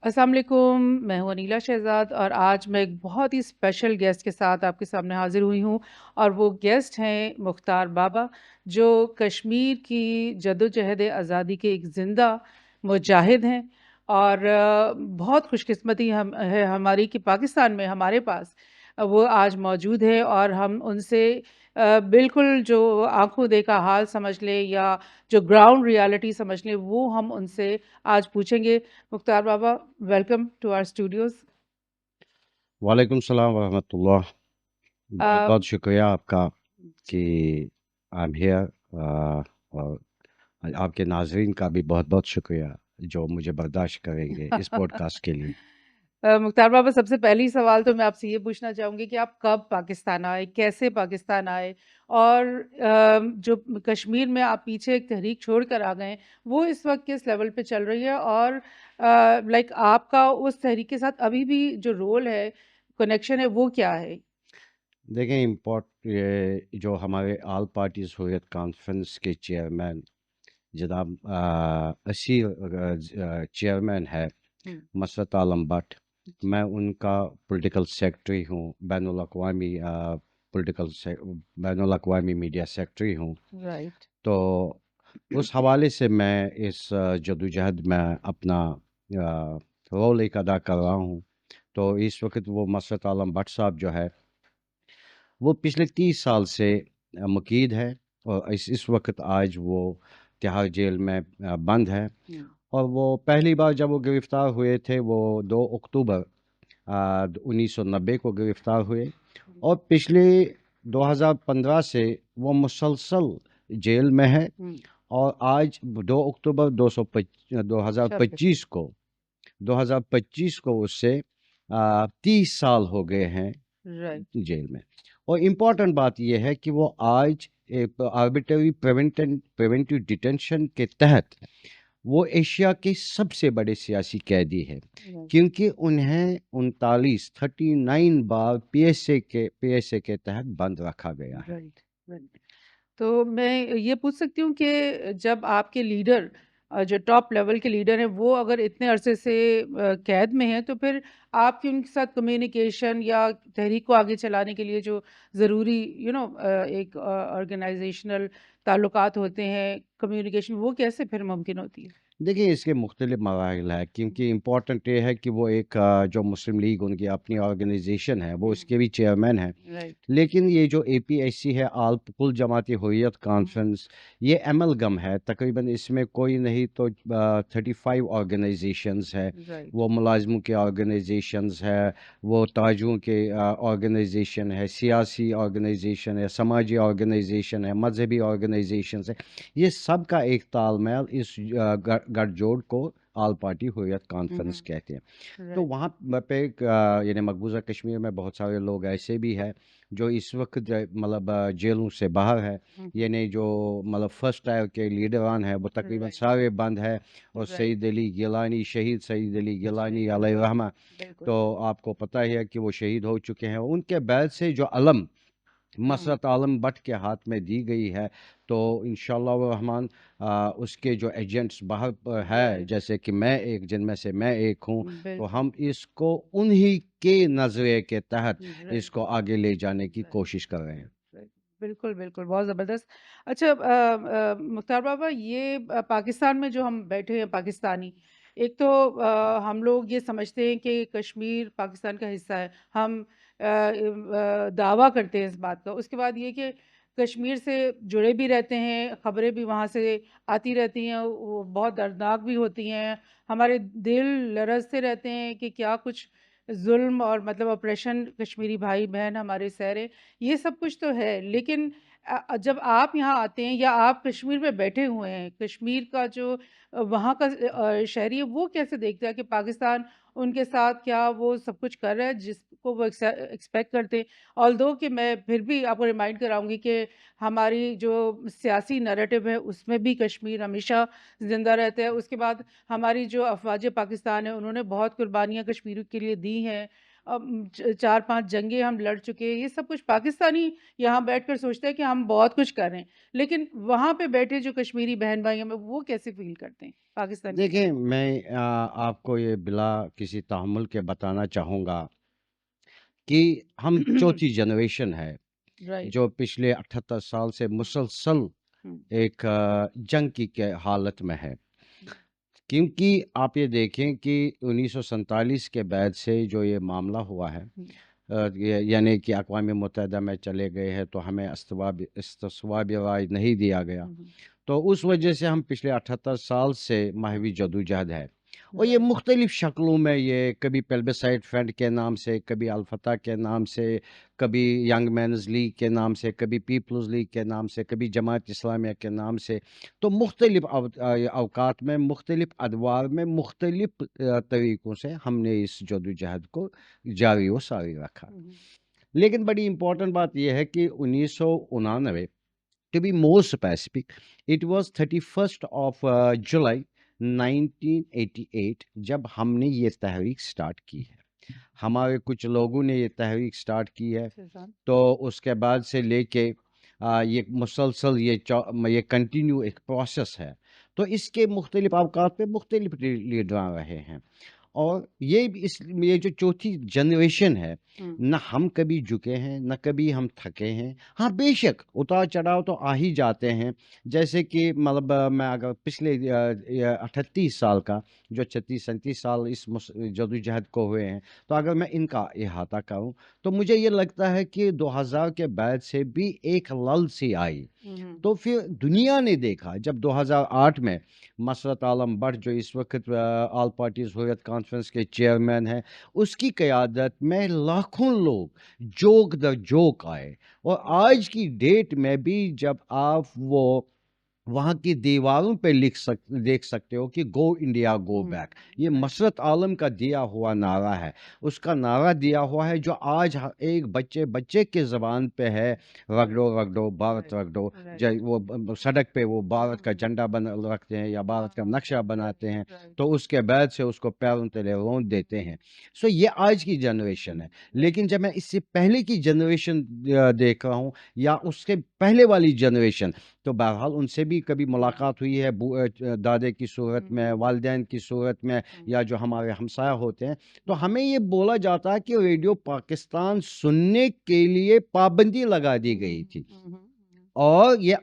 अस्सलाम वालेकुम, मैं हूँ अनीला शहज़ाद और आज मैं एक बहुत ही स्पेशल गेस्ट के साथ आपके सामने हाज़िर हुई हूँ और वो गेस्ट हैं मुख्तार बाबा, जो कश्मीर की जद्दोजहद आज़ादी के एक ज़िंदा मुजाहिद हैं और बहुत खुशकिस्मती हम है हमारी कि पाकिस्तान में हमारे पास वो आज मौजूद है और हम उनसे बिल्कुल जो आँखों देखा हाल समझ लें या जो ग्राउंड रियलिटी समझ लें, वो हम उनसे आज पूछेंगे। मुख्तार बाबा, वेलकम टू आवर स्टूडियोज़। वालेकुम सलाम वरहमतुल्लाह। अ, बहुत-बहुत शुक्रिया आपका कि जी। आई एम हियर और आपके नाज़रीन का भी बहुत-बहुत शुक्रिया जो मुझे बर्दाश्त करेंगे इस पॉडकास्ट के लिए। मुख्तार बाबा, सबसे पहली सवाल तो मैं आपसे ये पूछना चाहूँगी कि आप कब पाकिस्तान आए? कैसे पाकिस्तान आए? और जो कश्मीर में आप पीछे एक तहरीक छोड़ कर आ गए, वो इस वक़्त किस लेवल पे चल रही है? और लाइक आपका उस तहरीक के साथ अभी भी जो रोल है, कनेक्शन है, वो क्या है? देखें ये जो हमारे ऑल पार्टीज़ हुर्रियत कॉन्फ्रेंस के चेयरमैन जनाब चेयरमैन है हुँ, मसरत आलम भट्ट। जी, मैं उनका पॉलिटिकल सेक्रेटरी हूँ, बैनुल अक़वामी मीडिया सेक्रेटरी हूँ। राइट। तो उस हवाले से मैं इस जद्दोजहद में अपना रोल एक अदा कर रहा हूँ। तो इस वक्त वो मसरत आलम भट्ट साहब जो है वो पिछले 30 साल से मुकीद है और इस वक्त आज वो तिहाड़ जेल में बंद है। हुँ, और वो पहली बार जब वो गिरफ़्तार हुए थे वो 2 अक्टूबर 1990 को गिरफ़्तार हुए और पिछले 2015 से वो मुसलसल जेल में है। हुँ, और आज 2 अक्टूबर 26 2025 को उससे 30 साल हो गए हैं राइट। जेल में। और इम्पॉर्टेंट बात यह है कि वो आज एक आर्बिट्ररी प्रिवेंटिव डिटेंशन के तहत वो एशिया के सबसे बड़े सियासी कैदी हैं, राइट, क्योंकि उन्हें 39 बार पीएसए के तहत बंद रखा गया है। Right, right. तो मैं ये पूछ सकती हूँ कि जब आपके लीडर जो टॉप लेवल के लीडर हैं वो अगर इतने अरसे से कैद में हैं तो फिर आपकी उनके साथ कम्युनिकेशन या तहरीक को आगे चलाने के लिए जो ज़रूरी एक ऑर्गेनाइजेशनल ताल्लुकात होते हैं कम्युनिकेशन वो कैसे फिर मुमकिन होती है? देखिए, इसके मुख्तलिफ मराहिल है, क्योंकि इम्पोर्टेंट ये है कि वो एक जो मुस्लिम लीग उनकी अपनी ऑर्गेनाइजेशन है वो हुँ, उसके भी चेयरमैन हैं। राइट। लेकिन ये जो एपीएससी है, आल कुल जमाती हुर्रियत हुँ, कॉन्फ्रेंस, ये एमलगम है। तकरीबन इसमें कोई नहीं तो 35 ऑर्गेनाइजेशंस है। राइट, वो मुलाजिमों के ऑर्गेनाइजेशंस है, वो ताजुओं के ऑर्गेनाइजेशन है, सियासी ऑर्गेनाइजेशन है, समाजी ऑर्गेनाइजेशन है, मजहबी ऑर्गेनाइजेशंस है। ये सब का एक तालमेल इस गठजोड़ को आल पार्टी हुर्रियत हुँ, कॉन्फ्रेंस हुँ, कहते हैं। तो राइट, वहाँ पे यानी मकबूजा कश्मीर में बहुत सारे लोग ऐसे भी हैं जो इस वक्त मतलब जेलों से बाहर है। हुँ, हुँ, यानी जो मतलब फर्स्ट टायर के लीडरान है वो तकरीबन राइट, सारे बंद है। और राइट, शहीद सईद अली जी, गिलानी अलैहि रहमा, बिल्कुल। तो आपको पता ही है कि वो शहीद हो चुके हैं। उनके बाद से जो अलम हुँ, मसरत आलम भट्ट के हाथ में दी गई है, तो इंशाअल्लाह वो रहमान उसके जो एजेंट्स बाहर है, राइट, जैसे कि मैं एक जिनमें से मैं एक हूँ, तो बिल्कुल, हम इसको उन्हीं के नज़रिए के तहत राइट, इसको आगे ले जाने की राइट, कोशिश कर रहे हैं। राइट। बिल्कुल, बिल्कुल, बहुत ज़बरदस्त। अच्छा मुख्तार बाबा ये पाकिस्तान में जो हम बैठे हैं पाकिस्तानी, एक तो हम लोग ये समझते हैं कि कश्मीर पाकिस्तान का हिस्सा है। हम दावा करते हैं इस बात का। उसके बाद ये कि कश्मीर से जुड़े भी रहते हैं, ख़बरें भी वहाँ से आती रहती हैं, वो बहुत दर्दनाक भी होती हैं। हमारे दिल लरज़ते रहते हैं कि क्या कुछ ज़ुल्म और मतलब ऑपरेशन कश्मीरी भाई-बहन हमारे सह रहे हैं। ये सब कुछ तो है, लेकिन जब आप यहाँ आते हैं या आप कश्मीर में बैठे हुए हैं, कश्मीर का जो वहाँ का शहरी है, वो कैसे देखता है कि पाकिस्तान उनके साथ क्या वो सब कुछ कर रहा है, जिसको वो एक्सपेक्ट करते हैं? ऑल्दो कि मैं फिर भी आपको रिमाइंड कराऊँगी कि हमारी जो सियासी नैरेटिव है, उसमें भी कश्मीर हमेशा ज़िंदा रहता है। उसके बाद हमारी जो अफ़वाज पाकिस्तान है, उन्होंने बहुत कुर्बानियाँ कश्मीर के लिए दी हैं। 4-5 जंगें हम लड़ चुके हैं, ये सब कुछ पाकिस्तानी यहाँ बैठकर सोचता है कि हम बहुत कुछ कर रहे हैं, लेकिन वहाँ पे बैठे जो कश्मीरी बहन-भाई हैं, वो कैसे फ़ील करते हैं पाकिस्तान की देखिए, बात? मैं आपको ये बिला किसी तहम्मुल के बताना चाहूँगा कि हम चौथी जनरेशन है, राइट। जो पिछले 78 साल से हुँ, मुसलसल हुँ, एक जंग की के हालत में है। हुँ, क्योंकि आप ये देखें कि 1947 के बाद से जो ये मामला हुआ है, हुँ, ये यानी कि अक़वाम मुत्तहिदा में चले गए हैं, तो हमें इस्तिस्वाब राय नहीं दिया गया। हुँ, हुँ, तो उस वजह से हम पिछले 78 साल से हुँ, माहवी जदोजहद है। और ये राइट। मुख्तलिफ़ शक्लों में, ये कभी पेल्बिसाइड फ्रंट के नाम से, कभी अल-फतह के नाम से, कभी यंग मेन्स लीग के नाम से, कभी पीपल्स लीग के नाम से, कभी जमात इस्लामिया के नाम से। तो मुख्तलिफ़ अवकात में, मुख्तलिफ़ अदवार में, मुख्तलिफ़ तरीक़ों से हमने इस जदोजहद को जारी व सारी रखा। हुँ, हुँ, लेकिन बड़ी इम्पोर्टेंट बात ये है कि 1989, to be more specific, it was 31st of July 1988 जब हमने ये तहरीक स्टार्ट की है। हमारे कुछ लोगों ने ये तहरीक स्टार्ट की है, शेज़ान। तो उसके बाद से लेके ये मुसलसल ये कंटिन्यू एक प्रोसेस है। तो इसके मुख्तलिफ अवकात पे मुख्तलिफ लीडरान रहे हैं। और ये जो चौथी जनरेशन है, हुँ, ना हम कभी झुके हैं, ना कभी हम थके हैं। हाँ, बेशक उतार-चढ़ाव तो आ ही जाते हैं। जैसे कि मतलब मैं अगर पिछले 38 साल का, जो 36-37 साल इस जदोजहद को हुए हैं, तो अगर मैं इनका इहाता करूँ, तो मुझे ये लगता है कि 2000 के बाद से भी एक लल सी आई। हुँ, हुँ, तो फिर दुनिया ने देखा जब 2008 में मसरत आलम भट्ट, जो इस वक्त ऑल पार्टीज हुर्रियत कॉन्फ्रेंस के चेयरमैन हैं, उसकी क़यादत में लाखों लोग जोक द जोक आए। और आज की डेट में भी जब आप वो वहाँ की दीवारों पे देख सकते हो कि गो इंडिया गो हुँ, बैक, ये राइट। मसरत आलम का दिया हुआ नारा है। उसका नारा दिया हुआ है जो आज एक बच्चे बच्चे के ज़बान पे है, रख दो रख दो भारत राइट, रख दो। राइट। वो सड़क पे वो भारत का हुँ, झंडा बन रखते हैं या हाँ, भारत का हाँ, नक्शा राइट, बनाते हैं, राइट। तो उसके बाद से उसको पैरों तले रौंद देते हैं। सो ये आज की जनरेशन हुँ, है। राइट। लेकिन जब मैं इससे पहले की जनरेशन देख रहा हूँ, या उसके पहले वाली जनरेशन, तो बहरहाल उनसे भी कभी हुँ, मुलाकात हुई है, दादे की सूरत में, हुँ, वालिदैन की सूरत में, हुँ, या जो हमारे हमसाया होते हैं। तो हुँ, हमें ये बोला जाता है कि रेडियो पाकिस्तान सुनने के लिए पाबंदी लगा दी हुँ, गई थी। हुँ, हुँ, हुँ, और ये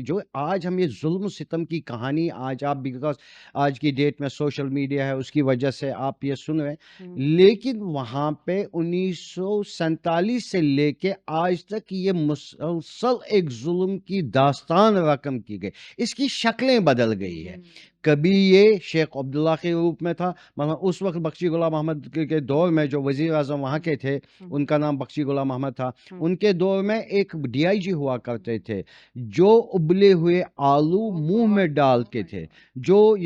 जो आज हम ये ज़ुल्म-सितम की कहानी, आज आप, बिकॉज़ आज की डेट में सोशल मीडिया है, उसकी वजह से आप ये सुन रहे हैं। हुँ, लेकिन वहाँ पे 1947 से लेके आज तक ये मुसलसल एक ज़ुल्म की दास्तान रकम की गई। इसकी शक्लें बदल गई है। हुँ, कभी ये शेख अब्दुल्ला के रूप में था, मतलब उस वक़्त बख्शी गुलाम अहमद के दौर हुँ, में जो वज़ीर-ए-आज़म वहाँ हुँ, के थे, हुँ, उनका नाम बख्शी गुलाम अहमद था। हुँ, उनके दौर में एक डीआईजी हुआ करते थे, जो उबले हुए आलू ओह मुँह गॉड! में ओह डालते माय थे, गॉड! जो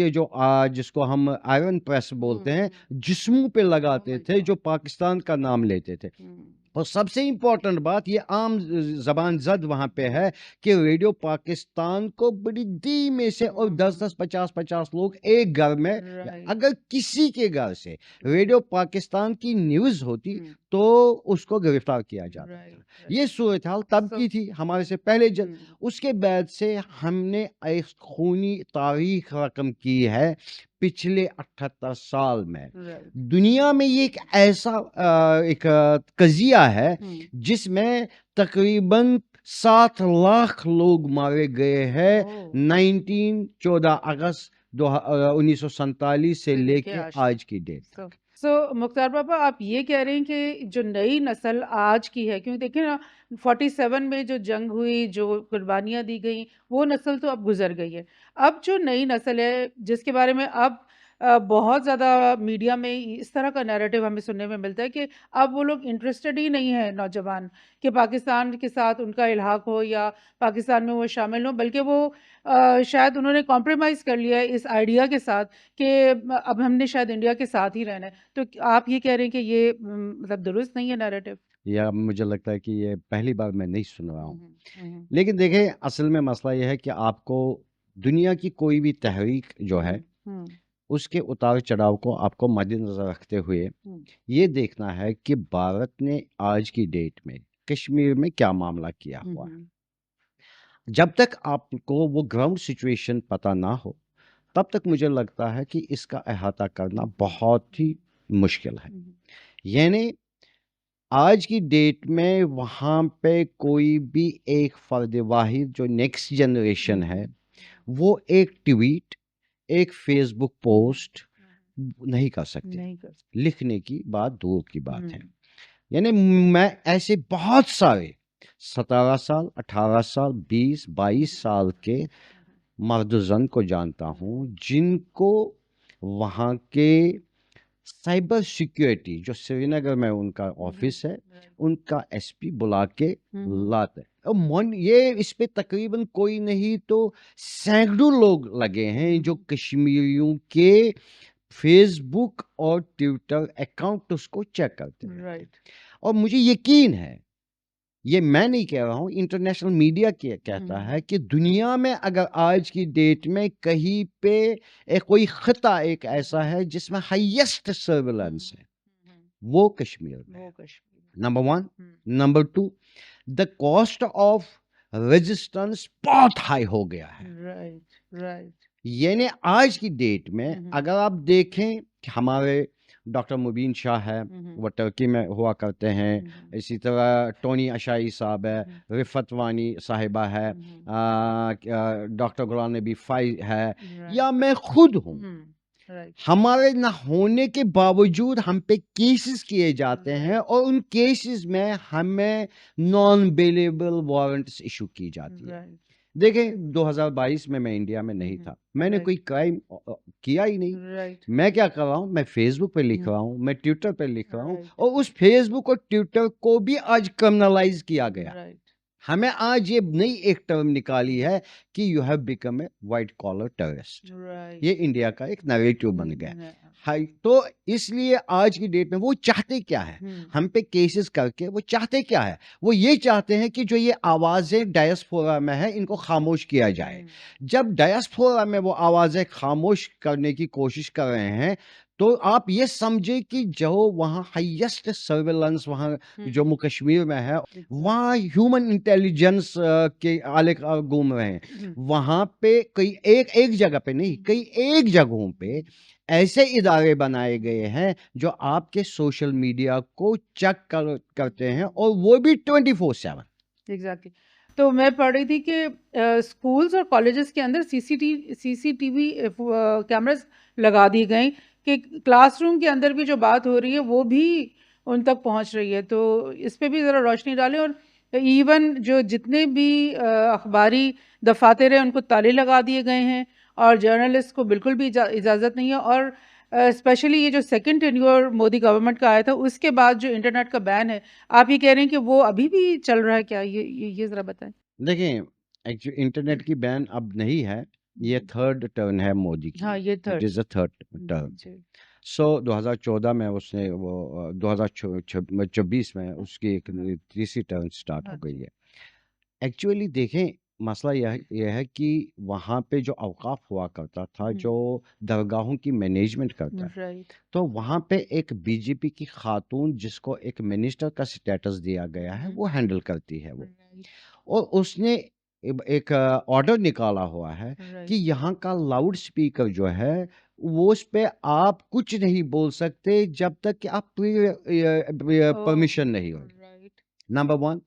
जिसको हम आयरन प्रेस हुँ, बोलते हैं, हुँ, जिस्मों पे ओह लगाते माय थे, गॉड! जो पाकिस्तान का नाम लेते थे। हुँ, और सबसे इम्पोर्टेंट बात ये आम ज़बान ज़द वहाँ पे है कि रेडियो पाकिस्तान को बड़ी धीमे से, और हुँ, 10-10, 50-50 लोग एक घर में, राइट, अगर किसी के घर से राइट, रेडियो पाकिस्तान की न्यूज़ होती, हुँ, तो उसको गिरफ्तार किया जाता था। राइट, ये राइट। सूरत हाल तब सो की थी, हमारे से पहले हुँ, उसके बाद से हमने एक खूनी तारीख रकम की है पिछले 78 साल में। राइट, दुनिया में ये एक ऐसा एक कज़िया है हुँ, जिसमें तकरीबन 7 लाख लोग मारे गए हैं, ओह! 14 अगस्त 1947 से से लेके लेके आज तक। आज की डेट सो तक। मुख्तार बाबा आप ये कह रहे हैं कि जो नई नस्ल आज की है क्योंकि देखिए ना 47 में जो जंग हुई, जो कुर्बानियाँ दी गईं, वो नस्ल तो अब गुज़र गई है। अब जो नई नस्ल है जिसके बारे में अब बहुत ज़्यादा मीडिया में इस तरह का नैरेटिव हमें सुनने में मिलता है कि अब वो लोग इंटरेस्टेड ही नहीं है नौजवान कि पाकिस्तान के साथ उनका इल्हाक हो या पाकिस्तान में वो शामिल हों, बल्कि वो शायद उन्होंने कॉम्प्रोमाइज़ कर लिया है इस आइडिया के साथ कि अब हमने शायद इंडिया के साथ ही रहना है। तो आप ये कह रहे हैं कि ये मतलब दुरुस्त नहीं है नैरेटिव? या मुझे लगता है कि ये पहली बार मैं नहीं सुन रहा हुँ, हूँ। हुँ। हुँ, हुँ। लेकिन देखें, असल में मसला ये है कि आपको दुनिया की कोई भी तहरीक जो है, हुँ, हुँ। उसके उतार-चढ़ाव को आपको मद्देनज़र रखते हुए ये देखना है कि भारत ने आज की डेट में कश्मीर में क्या मामला किया हुआ है। जब तक आपको वो ग्राउंड सिचुएशन पता ना हो, तब तक मुझे लगता है कि इसका अहाता करना बहुत ही मुश्किल है। यानी आज की डेट में वहाँ पे कोई भी एक फ़र्द वाहिद जो नेक्स्ट जनरेशन है, वो एक ट्वीट, एक फ़ेसबुक पोस्ट नहीं कर सकते। नहीं कर सकते। लिखने की बात दूर की बात है। यानी मैं ऐसे बहुत सारे 17 साल, 18 साल, 20, 22 साल के मर्द-ज़न को जानता हूँ, जिनको वहाँ के साइबर सिक्योरिटी जो श्रीनगर में उनका ऑफिस है, उनका एसपी बुला के लाते हैं। और मन ये इस पे तकरीबन कोई नहीं तो सैकड़ों लोग लगे हैं जो कश्मीरियों के फेसबुक और ट्विटर अकाउंट उसको चेक करते हैं। राइट। और मुझे यकीन है, ये मैं नहीं कह रहा हूँ, इंटरनेशनल मीडिया कहता है कि दुनिया में अगर आज की डेट में कहीं पे कोई खिता एक ऐसा है जिसमें हाईएस्ट सर्विलेंस है, वो कश्मीर में है। Number 1। Number 2, the cost of resistance बहुत हाई हो गया है। राइट। यानी आज की डेट में अगर आप देखें कि हमारे डॉक्टर मुबीन शाह है, वो टर्की में हुआ करते हैं। इसी तरह टोनी अशाई साहब है, रिफत वानी साहिबा है, डॉक्टर गुलाम नबी फाई है, या मैं खुद हूँ। हमारे ना होने के बावजूद हम पे केसेस किए जाते हैं और उन केसेस में हमें नॉन बेलेबल वारंट्स इशू की जाती है। देखें, 2022 में मैं इंडिया में नहीं था, मैंने कोई क्राइम किया ही नहीं। मैं क्या कर रहा हूँ, मैं फेसबुक पे लिख रहा हूँ, मैं ट्विटर पे लिख रहा हूँ, और उस फेसबुक और ट्विटर को भी आज क्रिमिनलाइज किया गया। हमें आज ये नई एक टर्म निकाली है कि you have become a white collar terrorist. ये इंडिया का एक नैरेटिव बन गया। हाई, तो इसलिए आज की डेट में वो चाहते क्या है, हम पे केसेस करके वो चाहते क्या है, वो ये चाहते हैं कि जो ये आवाज़ें डायस्पोरा में है इनको खामोश किया जाए। जब डायस्पोरा में वो आवाज़ें खामोश करने की कोशिश कर रहे हैं, तो आप ये समझे कि जो वहाँ हाईएस्ट सर्विलेंस वहाँ जम्मू कश्मीर में है, वहाँ ह्यूमन इंटेलिजेंस के आले घूम रहे हैं। वहाँ पे कई एक जगह पे नहीं, कई एक जगहों पे ऐसे इदारे बनाए गए हैं जो आपके सोशल मीडिया को चेक करते हैं, और वो भी 24/7। एग्जैक्टली। तो मैं पढ़ रही थी कि स्कूल्स और कॉलेजेस के अंदर सीसीटीवी कैमरास लगा दिए गए कि क्लासरूम के अंदर भी जो बात हो रही है वो भी उन तक पहुंच रही है। तो इस पे भी ज़रा रोशनी डालें। और इवन जो जितने भी अखबारी दफातर हैं उनको ताले लगा दिए गए हैं, और जर्नलिस्ट को बिल्कुल भी इजाज़त नहीं है। और स्पेशली ये जो सेकंड टेन्योर मोदी गवर्नमेंट का आया था उसके बाद जो इंटरनेट का बैन है, आप ये कह रहे हैं कि वो अभी भी चल रहा है क्या? ये ज़रा बताएं। देखिए, एक्चुअली इंटरनेट की बैन अब नहीं है, ये थर्ड टर्न है मोदी की। हाँ, ये it third. Is a third term. So 2014 में उसने वो 2024 में उसकी एक तीसरी टर्न स्टार्ट हो गई है। एक्चुअली देखें, मसला यह है कि वहाँ पे जो औकाफ हुआ करता था, जो दरगाहों की मैनेजमेंट करता है, राइट। तो वहाँ पे एक बीजेपी की खातून जिसको एक मिनिस्टर का स्टेटस दिया गया है, वो हैंडल करती है वो। और उसने एक ऑर्डर निकाला हुआ है कि यहाँ का लाउड स्पीकर जो है वो उस पे आप कुछ नहीं बोल सकते जब तक कि आप परमिशन नहीं हो। नंबर 1।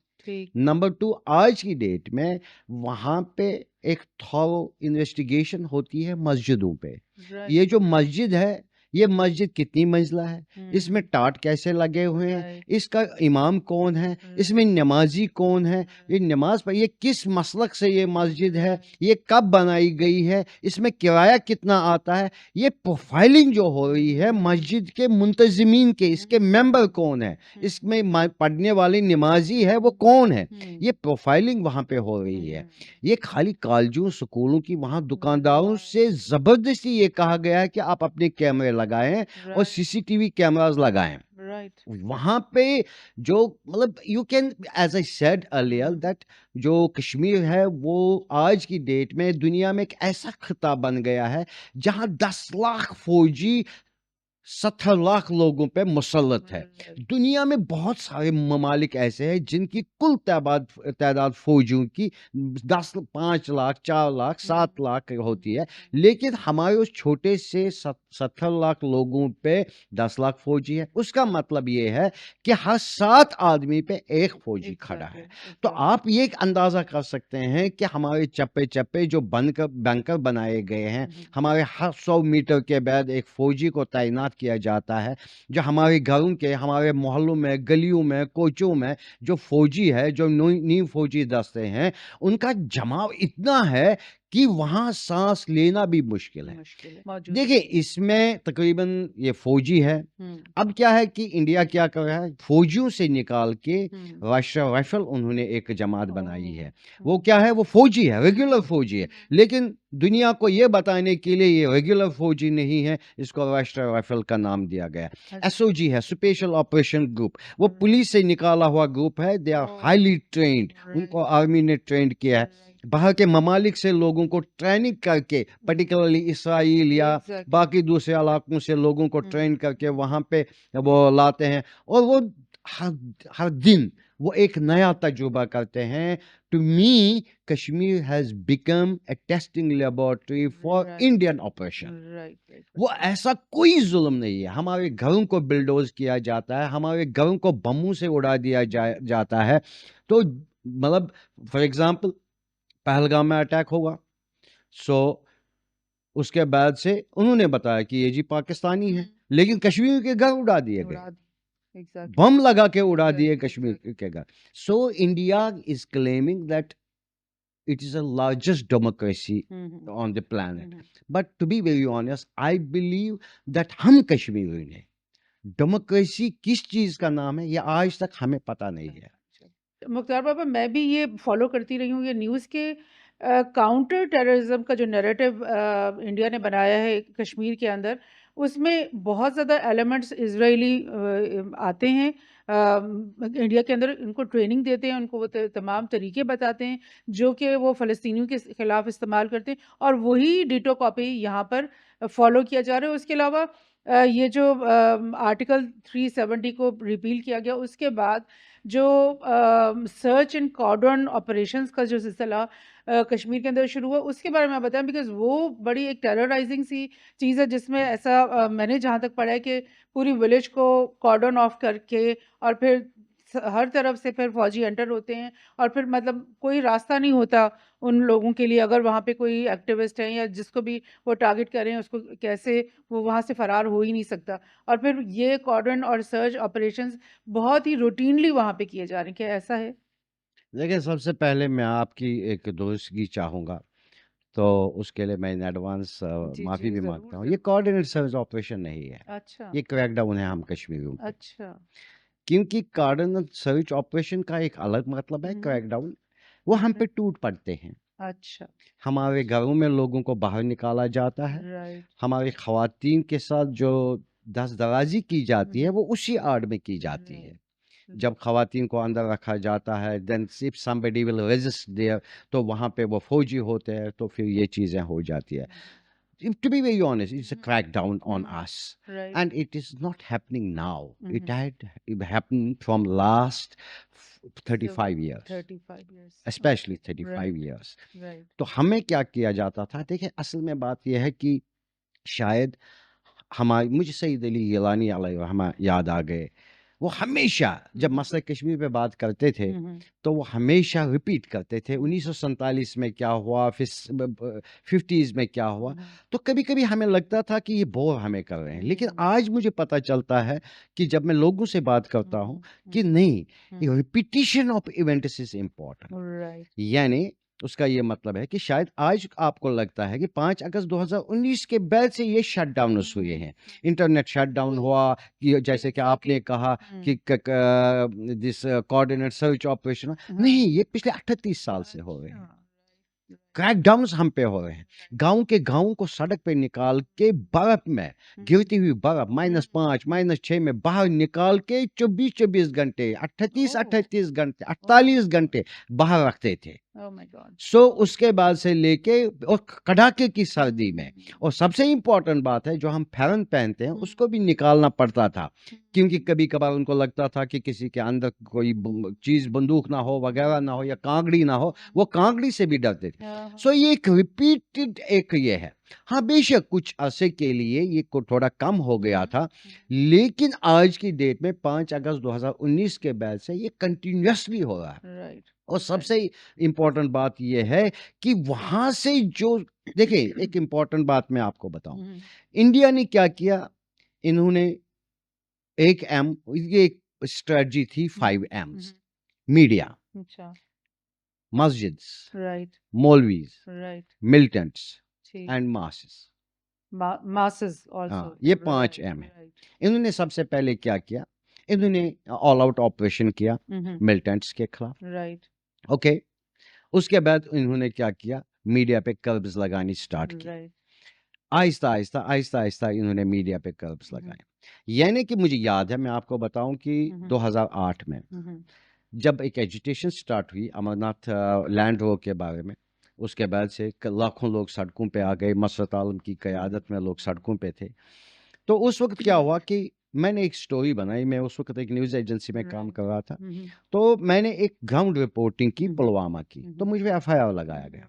नंबर 2, आज की डेट में वहाँ पे एक थॉरो इन्वेस्टिगेशन होती है मस्जिदों पे। ये जो मस्जिद है, ये मस्जिद कितनी मंजिला है, इसमें टाट कैसे लगे हुए हैं, इसका इमाम कौन है, इसमें नमाजी कौन है, ये नमाज पर ये किस मसलक से ये मस्जिद है, ये कब बनाई गई है, इसमें किराया कितना आता है, ये प्रोफाइलिंग जो हो रही है मस्जिद के मुंतजिमीन के, इसके मेंबर कौन है, इसमें पढ़ने वाली नमाजी है वो कौन है, ये प्रोफाइलिंग वहाँ पे हो रही है। ये खाली कॉलेजों स्कूलों की, वहाँ दुकानदारों से ज़बरदस्ती ये कहा गया है कि आप अपने कैमरे लगाएं और सीसीटीवी कैमरास लगाएं। राइट। वहां पे जो मतलब you can as I said earlier that जो कश्मीर है वो आज की डेट में दुनिया में एक ऐसा खिता बन गया है जहां 10 लाख फौजी 70 लाख लोगों पे मुसल्लत है। राइट। दुनिया में बहुत सारे ममालिक ऐसे हैं जिनकी कुल तादाद फौजियों की 5 लाख 4 लाख 7 लाख होती है, लेकिन हमारे उस छोटे से 70 लाख लोगों पे 10 लाख फौजी है। उसका मतलब ये है कि हर 7 आदमी पे एक फौजी खड़ा है। तो एग्जैक्टली। आप ये एक अंदाजा कर सकते हैं कि हमारे चप्पे चप्पे जो बनकर बनाए गए हैं, हमारे हर 100 मीटर के बाद एक फौजी को तैनात किया जाता है। जो हमारे घरों के, हमारे मोहल्लों में, गलियों में, कोचों में जो फौजी है, जो न्यू फौजी दस्ते हैं, उनका जमाव इतना है कि वहां सांस लेना भी मुश्किल है। मुश्किल है, मौजूद देखिए, है। इसमें तकरीबन ये फौजी है। हम्म। अब क्या है कि इंडिया क्या कर रहा है, फौजियों से निकाल के हम्म। राष्ट्रीय राइफल उन्होंने एक जमात बनाई है। वो हम्म। क्या है, वो फौजी है, रेगुलर फौजी है, लेकिन दुनिया को ये बताने के लिए ये रेगुलर फौजी नहीं है, इसको राष्ट्रीय राइफल का नाम दिया गया। अच्छा। एसओजी है, स्पेशल ऑपरेशन ग्रुप, वो राइट। पुलिस से निकाला हुआ ग्रुप है। दे आर हाईली ट्रेन्ड, उनको राइट। आर्मी ने ट्रेंड किया है। राइट। बाहर के ममालिक से लोगों को ट्रेनिंग करके, पर्टिकुलरली इसराइल या एग्जैक्टली। बाकी दूसरे इलाकों से लोगों को ट्रेन करके वहां पे वो लाते हैं, और वो हर हर दिन वो एक नया तजुर्बा करते हैं। To me Kashmir has become a testing laboratory for right. Indian operation. Right. Right. वो ऐसा कोई जुल्म नहीं है। हमारे घरों को बिल्डोज किया जाता है, हमारे घरों को बमों से उड़ा दिया जाता है। तो मतलब फॉर एग्जाम्पल पहलगाम में अटैक होगा, सो उसके बाद से उन्होंने बताया कि ये जी पाकिस्तानी है, लेकिन कश्मीर के घर उड़ा दिए गए, उड़ा दी। एग्जैक्टली। बम लगा के उड़ा दिए एग्जैक्टली। कश्मीर के घर। So India is claiming that it is the largest democracy hmm. on the planet. Hmm. But to be very honest, I believe that हम कश्मीरी ने डेमोक्रेसी किस चीज का नाम है ये आज तक हमें पता नहीं है। मुख्तार बाबा, मैं भी ये फॉलो करती रही हूँ ये न्यूज़ के काउंटर टेररिज्म का जो नैरेटिव इंडिया ने बनाया है कश्मीर के अंदर, उसमें बहुत ज़्यादा एलिमेंट्स इजरायली आते हैं। इंडिया के अंदर इनको ट्रेनिंग देते हैं, उनको वो तमाम तरीके बताते हैं जो कि वो फ़लस्तीनियों के ख़िलाफ़ इस्तेमाल करते हैं, और वही डिटो कॉपी यहाँ पर फॉलो किया जा रहा है। उसके अलावा ये जो आर्टिकल 370 को रिपील किया गया, उसके बाद जो सर्च एंड कॉर्डन ऑपरेशंस का जो सिलसिला कश्मीर के अंदर शुरू हुआ, उसके बारे में आप बताएं, बिकॉज वो बड़ी एक टेरराइजिंग सी चीज़ है, जिसमें ऐसा मैंने जहाँ तक पढ़ा है कि पूरी विलेज को कॉर्डन ऑफ करके और फिर हर तरफ से फिर फौजी एंटर होते हैं, और फिर मतलब कोई रास्ता नहीं होता उन लोगों के लिए, अगर वहाँ पे कोई एक्टिविस्ट हैं या जिसको भी वो टारगेट कर रहे हैं उसको कैसे वो वहाँ से फरार हो ही नहीं सकता। और फिर ये कॉर्डन और सर्च ऑपरेशंस बहुत ही रूटीनली वहाँ पे किए जा रहे हैं, क्या ऐसा है? देखिए, सबसे पहले मैं आपकी एक दोस्तगी चाहूँगा, तो उसके लिए मैं इन एडवांस जी माफ़ी जी, भी जरूर मांगता हूँ। ये जरूर। कोऑर्डिनेट सर्च ऑपरेशन नहीं है, अच्छा। ये क्रैकडाउन है हम कश्मीरियों पे। अच्छा। क्योंकि कोऑर्डिनेट सर्च ऑपरेशन का एक अलग मतलब है, क्रैकडाउन वो हम पे टूट पड़ते हैं। अच्छा। हमारे घरों में लोगों को बाहर निकाला जाता है, राइट। हमारी ख़वातीन के साथ जो दस्तदराजी की जाती है वो उसी आड़ में की जाती है। राइट। जब ख़वातीन को अंदर रखा जाता है, then if somebody will resist there, तो वहाँ पे वो फौजी होते हैं, तो फिर ये चीज़ें हो जाती है। To be very honest, it's a crackdown on us, right. and it is not happening now. It happened from last 35 years, 35 years। especially okay. 35 right. years. Right. तो हमें क्या किया जाता था, देखिए असल में बात यह है कि शायद हमारी, मुझे सईद अली गिलानी अलैहिर्रहमा याद आ गए। वो हमेशा जब मसला कश्मीर पे बात करते थे तो वो हमेशा रिपीट करते थे 1947 में क्या हुआ, फिर 50s में क्या हुआ। तो कभी कभी हमें लगता था कि ये बोर हमें कर रहे हैं, लेकिन आज मुझे पता चलता है कि जब मैं लोगों से बात करता हूँ कि नहीं, repetition of events is important. Right. यानी उसका ये मतलब है कि शायद आज आपको लगता है कि 5 अगस्त 2019 के बाद से ये शटडाउन्स हुए हैं, इंटरनेट शटडाउन हुआ, कि जैसे कि आपने कहा कि दिस कोऑर्डिनेट सर्च ऑपरेशन, नहीं, ये पिछले 38 साल से हो रहे हैं। क्रैकडाउन्स हम पे हो रहे हैं। गाँव के गाँव को सड़क पे निकाल के बर्फ में, गिरती हुई बर्फ -5, -6 में बाहर निकाल के 24-24 घंटे, ओह! 38-38 घंटे, ओह! 48 घंटे बाहर रखते थे। Oh my God! सो उसके बाद से लेके और कड़ाके की सर्दी में, और सबसे इम्पोर्टेंट बात है जो हम फेरन पहनते हैं उसको भी निकालना पड़ता था, क्योंकि कभी कभार उनको लगता था कि किसी के अंदर कोई चीज बंदूक ना हो, वगैरह ना हो, या कांगड़ी ना हो, वो कांगड़ी से भी डरते थे। हाँ, सो ये एक रिपीटेड एक ये है। हाँ, बेशक कुछ अरसे के लिए ये को थोड़ा कम हो गया था, लेकिन आज की डेट में 5 अगस्त 2019 के बाद से ये कंटिन्यूअसली हो रहा है। राइट, और सबसे इम्पोर्टेंट बात ये है कि वहां से जो, देखिए एक इम्पोर्टेंट बात मैं आपको बताऊं, इंडिया ने क्या किया, इन्होंने एक एम, ये एक स्ट्रेटजी थी 5 एम्स: मीडिया, अच्छा, मस्जिद्स, राइट, मौलवीज, राइट, मिलिटेंट्स ठीक, एंड मासेस। मासेस हाँ, आल्सो, ये 5 राइट, एम है। राइट, इन्होंने सबसे पहले क्या किया, इन्होंने ऑल आउट ऑपरेशन किया मिलिटेंट्स के खिलाफ। राइट, ओके, उसके बाद इन्होंने क्या किया, मीडिया पे कर्ब्स लगानी स्टार्ट की। राइट, आहिस्ता आहिस्ता आहिस्ता आहिस्ता इन्होंने मीडिया पे कर्ब्स लगाए। यानी कि मुझे याद है, मैं आपको बताऊं कि 2008 में जब एक एजिटेशन स्टार्ट हुई अमरनाथ लैंड रोक के बारे में, उसके बाद से लाखों लोग सड़कों पे आ गए, मसरत आलम की क़यादत में लोग सड़कों पे थे। तो उस वक्त क्या हुआ कि मैंने एक स्टोरी बनाई, मैं उस वक्त एक न्यूज़ एजेंसी में काम कर रहा था, तो मैंने एक ग्राउंड रिपोर्टिंग की पुलवामा की, तो मुझे एफआईआर लगाया गया।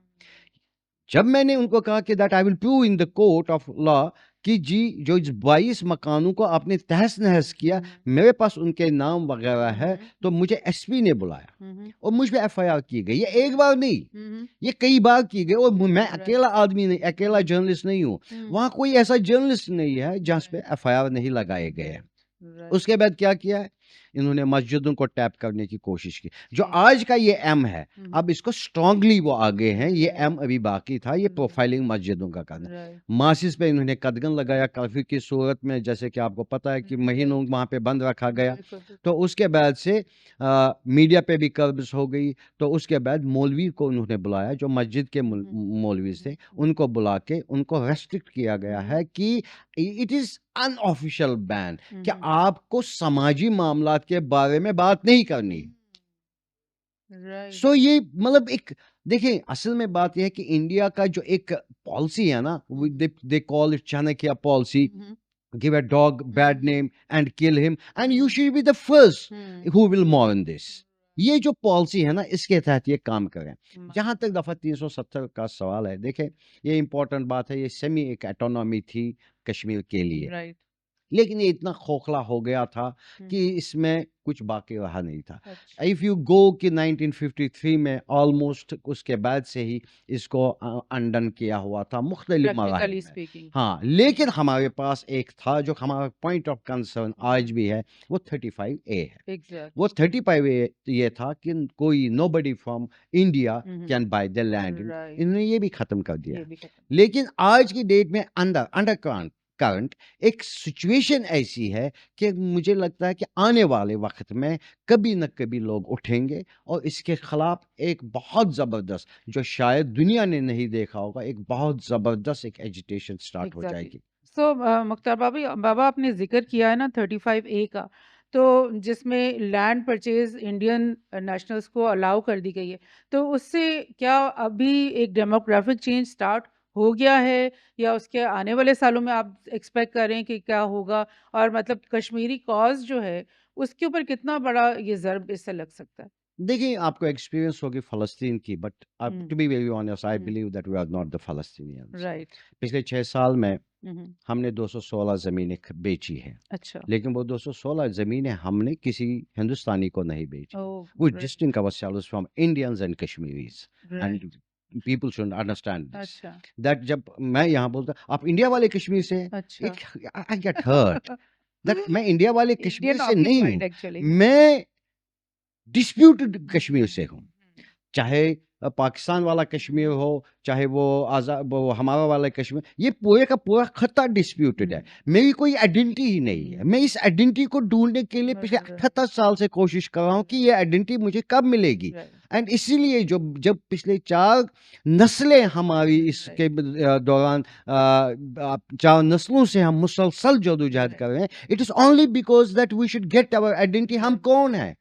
जब मैंने उनको कहा कि that I will prove in the court of law कि जी जो इस 22 मकानों को आपने तहस नहस किया, मेरे पास उनके नाम वगैरह है, तो मुझे एसपी ने बुलाया और मुझ पे एफआईआर की गई। ये एक बार नहीं, ये कई बार की गई, और मैं अकेला आदमी नहीं, अकेला जर्नलिस्ट नहीं हूँ। वहां कोई ऐसा जर्नलिस्ट नहीं है जहां पे एफआईआर नहीं लगाए गए हैं। उसके बाद क्या किया है, इन्होंने मस्जिदों को टैप करने की कोशिश की। जो आज का ये एम है, अब इसको स्ट्रांगली वो आगे हैं, ये एम अभी बाकी था, ये प्रोफाइलिंग मस्जिदों का करना। मासिस पे इन्होंने कदगन लगाया कर्फ्यू की सूरत में, जैसे कि आपको पता है कि महीनों वहां पे बंद रखा गया। तो उसके बाद से मीडिया पे भी कर्ब्स हो गई। तो उसके बाद मौलवी को उन्होंने बुलाया, जो मस्जिद के मौलवी थे, उनको बुला के उनको रेस्ट्रिक्ट किया गया है कि इट इज अनऑफिशियल बैन, कि आपको समाजी मामलात के बारे में बात नहीं करनी। सो ये मतलब एक, देखिए असल में बात यह है कि इंडिया का जो एक पॉलिसी है ना, they call it Chanakya policy, give a dog bad name and kill him and you should be the first who will mourn this। ये जो पॉलिसी है ना, इसके तहत ये काम करें। जहां तक दफा 370 का सवाल है, देखें ये इंपॉर्टेंट बात है, ये सेमी एक ऑटोनॉमी थी कश्मीर के लिए, लेकिन ये इतना खोखला हो गया था कि इसमें कुछ बाकी रहा नहीं था। इफ यू गो कि 1953 में ऑलमोस्ट उसके बाद से ही इसको अनडन किया हुआ था मुख्तलिफ मराहिल में। हाँ, लेकिन हमारे पास एक था जो हमारा पॉइंट ऑफ कंसर्न आज भी है, वो 35A है। वो 35A ये था कि कोई nobody from India can by the land. इन्होंने ये भी खत्म कर दिया। लेकिन आज की डेट में अंडर करंट एक सिचुएशन ऐसी है कि मुझे लगता है कि आने वाले वक्त में कभी न कभी लोग उठेंगे और इसके खिलाफ एक बहुत ज़बरदस्त, जो शायद दुनिया ने नहीं देखा होगा, एक बहुत ज़बरदस्त एक एजिटेशन स्टार्ट हो जाएगी। सो मुख्तार बाबा आपने जिक्र किया है ना 35A का, तो जिसमें लैंड परचेज इंडियन नेशनल्स को अलाउ कर दी गई है, तो उससे क्या अभी एक डेमोग्राफिक चेंज स्टार्ट हो गया है, या उसके आने वाले सालों में आप एक्सपेक्ट करें कि क्या होगा, और मतलब कश्मीरी कॉज जो है उसके ऊपर कितना बड़ा ये ज़र्ब इससे लग सकता है? देखिए आपको एक्सपीरियंस होगी फ़लस्तीन की, but to be very honest I believe that we are not the Palestinians. Right. पिछले 6 साल में हमने 216 ज़मीनें बेची हैं, अच्छा। लेकिन वो 216 ज़मीनें हमने किसी हिंदुस्तानी को नहीं बेची। ओह, We right, distinct ourselves from Indians and Kashmiris, right, and people should understand this, अच्छा, that जब मैं यहाँ बोलता आप इंडिया वाले कश्मीर से हैं, अच्छा। एक आई गेट हर्ट दैट मैं इंडिया वाले कश्मीर इंडियन से नहीं ऑक्यूपाइड हूँ, एक्चुअली। मैं डिस्प्यूटेड कश्मीर से हूँ। चाहे पाकिस्तान वाला कश्मीर हो, चाहे वो वो हमारा वाला कश्मीर, ये पूरे का पूरा खत्ता डिस्प्यूटेड है। मेरी कोई आइडेंटिटी ही नहीं है। मैं इस आइडेंटिटी को ढूंढने के लिए पिछले 78 साल से कोशिश कर रहा हूँ कि ये आइडेंटिटी मुझे कब मिलेगी। एंड इसीलिए जो जब पिछले 4 नस्लें हमारी इसके दौरान 4 नस्लों से हम मुसलसल जदोजहद कर रहे हैं, it is only because that we should get our identity, हम कौन है।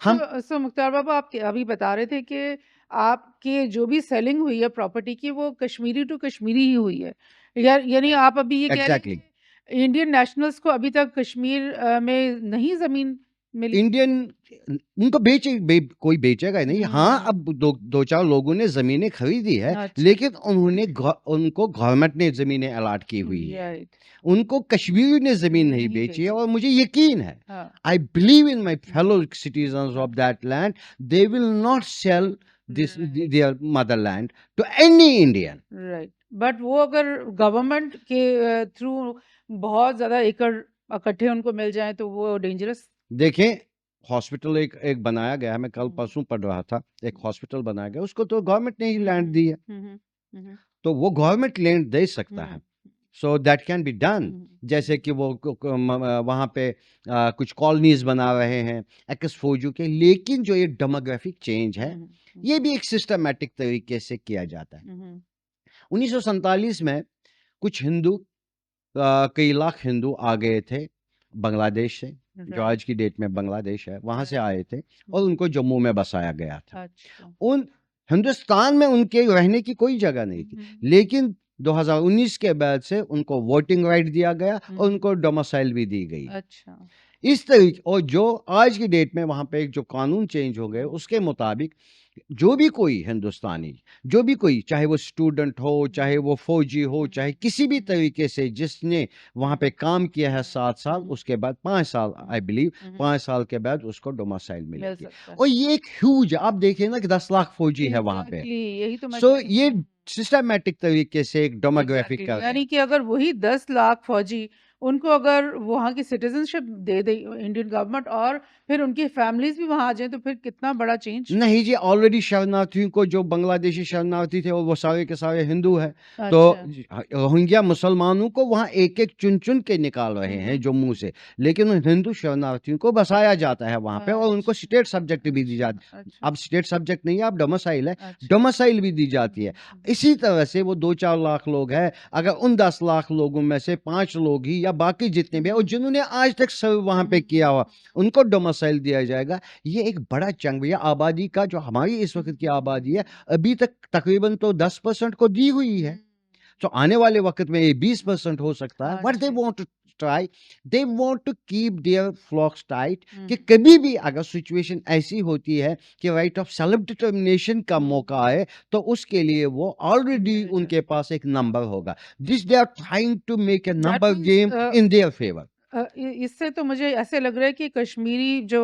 हम सो मुख्तार बाबा, आप अभी बता रहे थे कि आपके जो भी सेलिंग हुई है प्रॉपर्टी की, वो कश्मीरी टू कश्मीरी ही हुई है, यानी आप अभी ये कह रहे हैं एग्जैक्टली कि इंडियन नेशनल्स को अभी तक कश्मीर में नहीं जमीन मिली। इंडियन उनको कोई बेचेगा ही नहीं। हाँ, अब दो चार लोगों ने जमीनें खरीदी है, अच्छा। लेकिन उनको गवर्नमेंट ने जमीनें अलॉट की हुई है, राइट। उनको कश्मीर ने जमीन नहीं नहीं बेची है। बेची। और मुझे यकीन है, हाँ। I believe in my fellow citizens of that land, they will not sell this their motherland to any Indian. Right, but वो अगर गवर्नमेंट के थ्रू बहुत ज्यादा एकड़ इकट्ठे उनको मिल जाए तो वो डेंजरस। देखें, हॉस्पिटल एक बनाया गया है, मैं कल परसों पढ़ रहा था, एक हॉस्पिटल बनाया गया, उसको तो गवर्नमेंट ने ही लैंड दी है, तो वो गवर्नमेंट लैंड दे सकता है, so that can be done. जैसे कि वो वहाँ पे कुछ कॉलोनीज बना रहे हैं एक्स फौजू के, लेकिन जो ये डेमोग्राफिक चेंज है, ये भी एक सिस्टमैटिक तरीके से किया जाता है। 1947 में कुछ हिंदू, कई लाख हिंदू आ गए थे बांग्लादेश से, जो आज की डेट में बांग्लादेश है, वहां से आए थे और उनको जम्मू में बसाया गया था। उन हिंदुस्तान में उनके रहने की कोई जगह नहीं थी, लेकिन 2019 के बाद से उनको वोटिंग राइट दिया गया और उनको डोमिसाइल भी दी गई। अच्छा। इस तरीके, और जो आज की डेट में वहां पे जो कानून चेंज हो गए, उसके मुताबिक जो भी कोई हिंदुस्तानी, जो भी कोई, चाहे वो स्टूडेंट हो, चाहे वो फौजी हो, चाहे किसी भी तरीके से जिसने वहां पे काम किया है 7 साल, उसके बाद 5 साल, आई बिलीव 5 साल के बाद उसको डोमिसाइल मिलेगी। और ये एक ह्यूज, आप देखिए ना कि 10 लाख फौजी है वहां पे, यही तो मैं सो ये सिस्टमैटिक तरीके से एक डेमोग्राफिक का, यानी कि अगर वही 10 लाख फौजी उनको अगर वहाँ की सिटीजनशिप दे दे इंडियन गवर्नमेंट, और फिर उनकी फैमिलीज भी वहां आ जाए, तो फिर कितना बड़ा चेंज। नहीं जी, ऑलरेडी शरणार्थियों को, जो बांग्लादेशी शरणार्थी थे, और वो सारे के सारे हिंदू हैं, तो रोहिंग्या मुसलमानों को वहां एक एक चुन चुन के निकाल रहे हैं जम्मू से, लेकिन उन हिंदू शरणार्थियों को बसाया जाता है वहां पे, और उनको स्टेट सब्जेक्ट भी दी जाती है। अब स्टेट सब्जेक्ट नहीं है, अब डोमिसाइल है, डोमिसाइल भी दी जाती है। इसी तरह से वो 2-4 लाख लोग हैं, अगर उन 10 लाख लोगों में से 5 लोग ही, या बाकी जितने भी हैं, और जिन्होंने आज तक सर्व वहां पे किया हुआ, उनको डोमिसाइल दिया जाएगा। ये एक बड़ा चंग, भैया आबादी का, जो हमारी इस वक्त की आबादी है, अभी तक तकरीबन तो 10% को दी हुई है, तो आने वाले वक्त में ये 20% हो सकता है। But they want to try, they want to keep their flocks tight, कि कभी भी अगर सिचुएशन ऐसी होती है कि राइट ऑफ सेल्फ डिटर्मिनेशन का मौका आए, तो उसके लिए वो ऑलरेडी उनके पास एक नंबर होगा। This they are trying to make a number game in their favour. इससे तो मुझे ऐसे लग रहा है कि कश्मीरी जो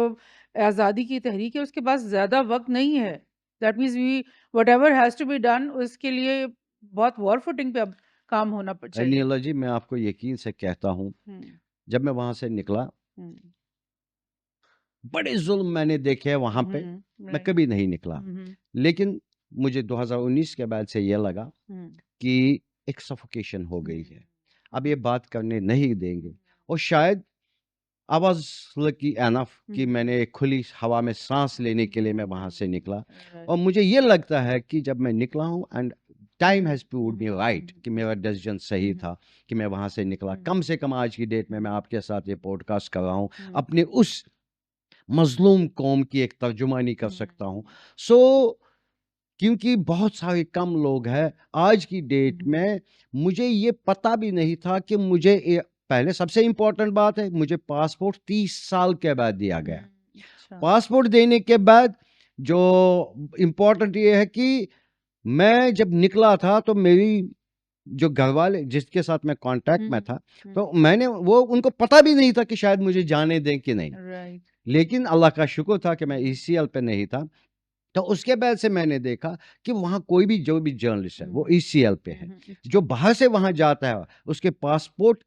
आज़ादी की तहरीक है, उसके पास ज़्यादा वक्त नहीं है। That means we whatever has to be done, उसके लिए बहुत वॉर फुटिंग पे अब काम होना चाहिए। नीला जी, मैं आपको यकीन से कहता हूँ, जब मैं वहां से निकला, बड़े जुल्म मैंने देखे हैं वहां पे, मैं कभी नहीं निकला, लेकिन मुझे 2019 के बाद से ये लगा कि एक सफोकेशन हो गई है, अब ये बात करने नहीं देंगे। और शायद आवाज लगी एनफ कि मैंने एक खुली हवा में सांस लेने के लिए मैं वहां से निकला। और मुझे ये लगता है कि जब मैं निकला हूँ, and time has proved me right, कि मेरा डिसीजन सही था कि मैं वहां से निकला। कम से कम आज की डेट में मैं आपके साथ ये पॉडकास्ट कर रहा हूँ, अपने उस मजलूम कौम की एक तर्जुमानी कर सकता हूँ। सो क्योंकि बहुत सारे कम लोग हैं आज की डेट में, मुझे ये पता भी नहीं था कि मुझे पहले, सबसे इंपॉर्टेंट बात है, मुझे पासपोर्ट 30 साल के बाद दिया गया। पासपोर्ट देने के बाद जो इंपॉर्टेंट ये है कि मैं जब निकला था, तो मेरी जो घर वाले जिसके साथ मैं कांटेक्ट में था, तो मैंने वो, उनको पता भी नहीं था कि शायद मुझे जाने दें कि नहीं, लेकिन अल्लाह का शुक्र था कि मैं ईसीएल पे नहीं था। तो उसके बाद से मैंने देखा कि वहाँ कोई भी, जो भी जर्नलिस्ट है, वो ईसीएल पे है। जो बाहर से वहाँ जाता है, उसके पासपोर्ट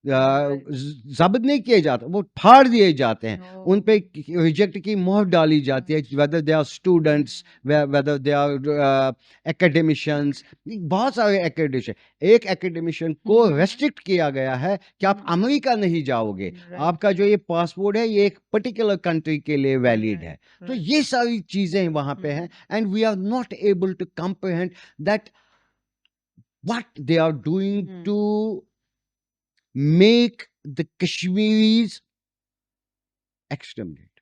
राइट। ज़ब्त नहीं किए जाते, वो फाड़ दिए जाते हैं। उन ओह! पे रिजेक्ट की मोहर डाली जाती है, hmm, whether they are students, hmm, whether they are academicians. बहुत सारे एकेडमिशियन, एक एकेडमिशियन को हुँ, रेस्ट्रिक्ट किया गया है कि आप हुँ, अमेरिका नहीं जाओगे। राइट, आपका जो ये पासपोर्ट है, ये एक पर्टिकुलर कंट्री के लिए वैलिड राइट, है। तो राइट। ये सारी चीज़ें वहाँ पे हुँ, हैं, and we are not able to comprehend that what they are doing हुँ। to make the Kashmiris exterminate,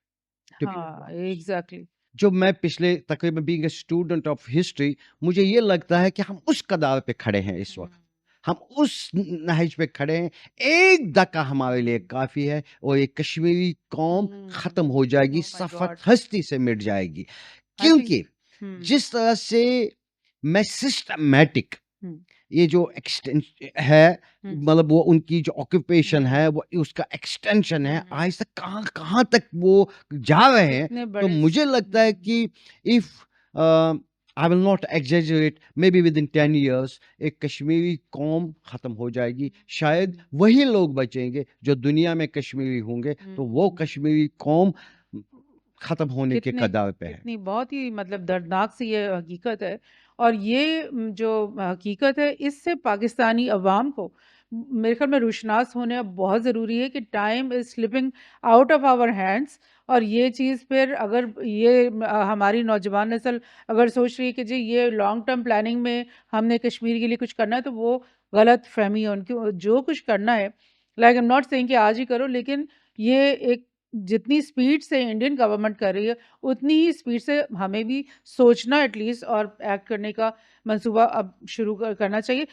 to be very हाँ, honest. एग्ज़ैक्टली। जो मैं पिछले तकरीबन being a student of history, मुझे ये लगता है कि हम उस कगार पे खड़े हैं इस हुँ, वक़्त। हम उस नहज पे खड़े हैं, एक धक्का हमारे लिए हुँ, काफ़ी है और ये कश्मीरी कौम हुँ। ख़त्म हो जाएगी, ओह माय सफ़र गॉड! हस्ती से मिट जाएगी। आई थिंक क्योंकि हुँ, जिस तरह से मैं सिस्टमैटिक हुँ, ये जो है, हुँ, मतलब वो उनकी जो ऑक्यूपेशन हुँ, है, वो उसका एक्सटेंशन है, हुँ। आज तक कहाँ-कहाँ तक वो जा रहे हैं। इतने तो बड़े मुझे लगता है कि if I will not exaggerate, maybe within 10 years एक कश्मीरी कौम ख़त्म हो जाएगी। शायद हुँ, वही लोग बचेंगे जो दुनिया में कश्मीरी होंगे, तो वो हुँ। कश्मीरी कौम ख़त्म होने के कितने कगार पे है। कितनी बहुत ही मतलब दर्दनाक सी ये हकीकत है और ये जो हकीकत है इससे पाकिस्तानी अवाम को मेरे ख्याल में रुशनास होना बहुत ज़रूरी है कि time is slipping out of our hands और ये चीज़ फिर अगर ये हमारी नौजवान नस्ल अगर सोच रही है कि जी ये लॉन्ग टर्म प्लानिंग में हमने कश्मीर के लिए कुछ करना है तो वो गलत फहमी है उनकी जो कुछ करना है like I am not saying कि आज ही करो लेकिन ये एक जितनी स्पीड से इंडियन गवर्नमेंट कर रही है, उतनी ही स्पीड से हमें भी सोचना एटलीस्ट और एक्ट करने का मंसूबा अब शुरू करना चाहिए।